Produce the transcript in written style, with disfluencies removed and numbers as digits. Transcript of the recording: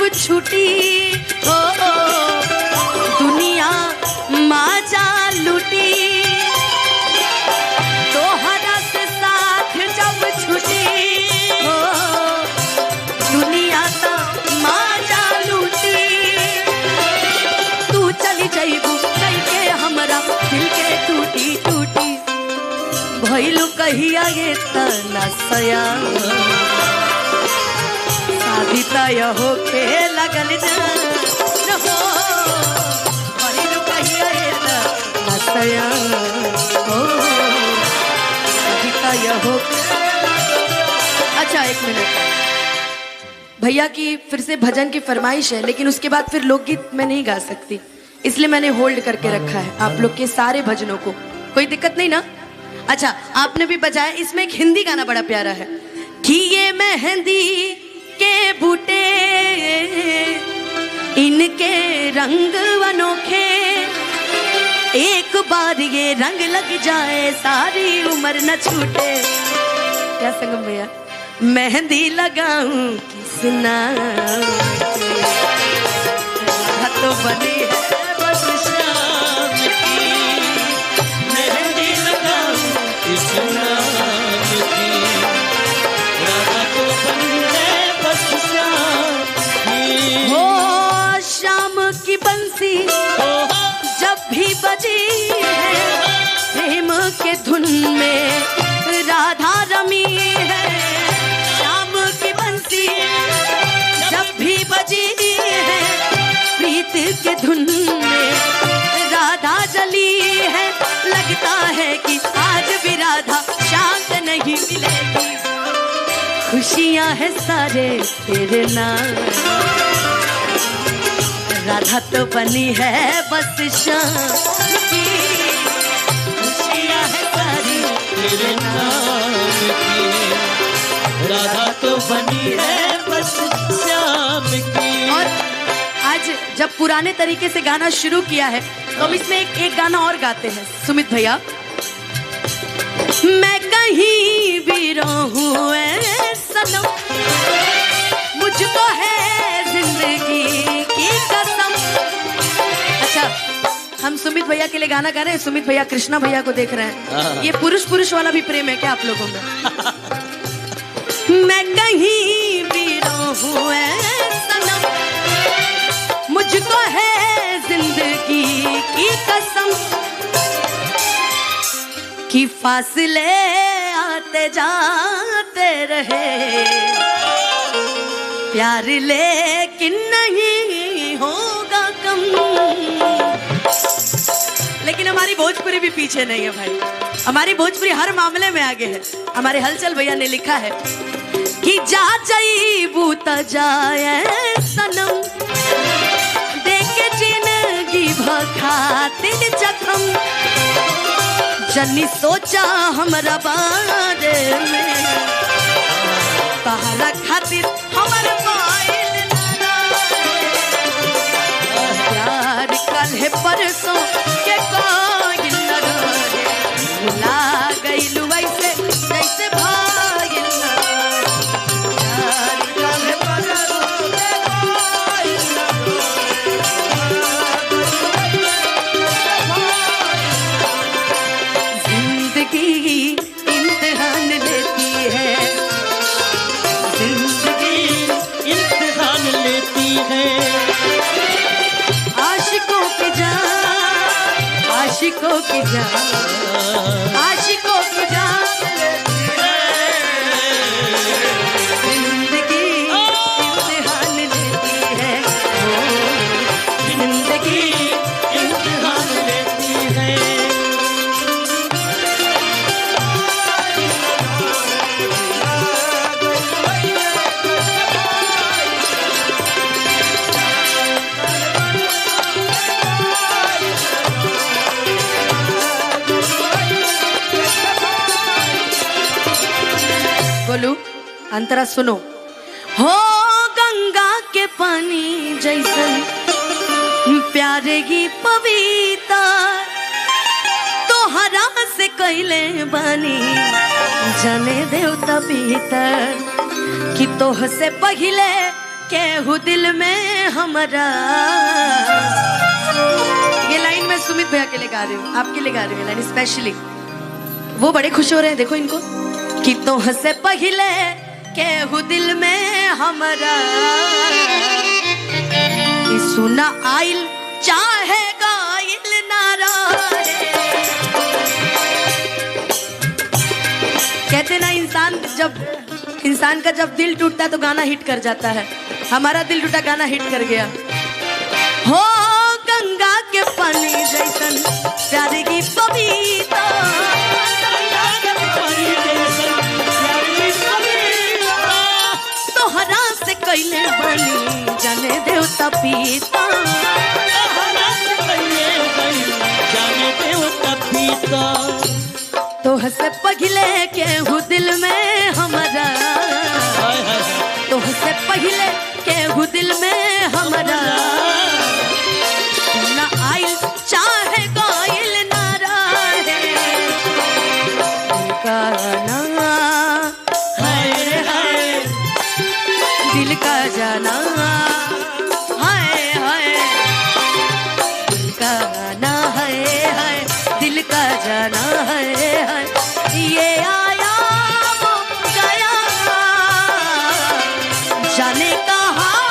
छुटी हो दुनिया माजा लुटी, तोहरा से साथ जब छुटी हो दुनिया तो माजा लुटी। तू चली जाइबू कई के हमरा दिल के टूटी टूटी, भइलू कहिया ये तना सया, शादी तय होके लगल न हो, भइलू कहिया ये तना सया, हो शादी तय होके। अच्छा एक मिनट, भैया की फिर से भजन की फरमाइश है, लेकिन उसके बाद फिर लोकगीत मैं नहीं गा सकती, इसलिए मैंने होल्ड करके रखा है आप लोग के सारे भजनों को। कोई दिक्कत नहीं ना? अच्छा आपने भी बजाया, इसमें एक हिंदी गाना बड़ा प्यारा है कि ये मेहंदी के बूटे इनके रंग अनोखे, एक बार ये रंग लग जाए सारी उम्र न छूटे। क्या संगम भैया? मेहंदी लगाऊं किस नाम, तो बनी है बस शाम की, मेहंदी लगाऊं किस नाम की, राधा तो बनी है बस शाम की। हो शाम की बंसी जब भी बजी है, प्रेम के धुन में राधा रमी है। शाम की बंसी जब भी बजी है, प्रीत के धुन में राधा जली है। लगता है कि आज भी राधा शांत नहीं मिलेगी, खुशियां है सारे तेरे नाम, राधा तो बनी है बस शाम की, खुशियां है सारी तेरे नाम की, राधा तो बनी है बस शाम की। और आज जब पुराने तरीके से गाना शुरू किया है तो हम इसमें एक गाना और गाते हैं सुमित भैया। मैं कहीं भी रहूं ऐ सनम, मुझको है जिंदगी की कसम। अच्छा हम सुमित भैया के लिए गाना गा रहे हैं, सुमित भैया कृष्णा भैया को देख रहे हैं, ये पुरुष पुरुष वाला भी प्रेम है क्या आप लोगों में? मैं कहीं भी रहूं ऐ सनम, मुझको है जिंदगी की कसम, कि फासले आते जाते रहे, प्यार लेकिन नहीं होगा कम। लेकिन हमारी भोजपुरी भी पीछे नहीं है भाई, हमारी भोजपुरी हर मामले में आगे है। हमारे हलचल भैया ने लिखा है कि जा जाइबू त जाए सनम, देखे जिंदगी भखातिर जखम, जन्नी सोचा हमरा बारे में, तहरा खातिर हमर माइल प्यार कल है परसों के कोई न रहे, भुला गइलू ऐसे जैसे भागिल न प्यार कल है परसों के कोई न रहे। जिंदगी इम्तिहान लेती है, जिंदगी इम्तिहान लेती है, आशिकों की जान, आशिकों की जान, आशिकों की जान जिंदगी इम्तिहान लेती है, जिंदगी इम्तिहान लेती है। बोलू अंतरा सुनो, हो गंगा के पानी जैसन प्यारे की पविता, तोहरा से कैले बानी जाने देवता भीतर, कि तोह से पहले केहू दिल में हमारा। ये लाइन मैं सुमित भैया के लिए गा रही हूँ, आपके लिए गा रही हूँ लाइन स्पेशली। वो बड़े खुश हो रहे हैं, देखो इनको। कि तो हंसे पहले केहू दिल में हमारा, कि सुना आइल चाहे गाइल ना रहे। कहते ना इंसान का जब दिल टूटता है तो गाना हिट कर जाता है। हमारा दिल टूटा, गाना हिट कर गया। हो गंगा के पानी जैसन प्यारी की पपीता, तोहरा से कैले बनी जाने देवता पीता, तो हंसे पगले केहू दिल में हमारा, तो हंसे पगले केहू दिल में हमारा। ना आइल चाहे गाइल ना रहे, दिल का ना हाय हाय, दिल का जाना हाय हाय, दिल का ना हाय हाय, दिल का जाना हाय हाय। ये आया वो गया, जाने कहाँ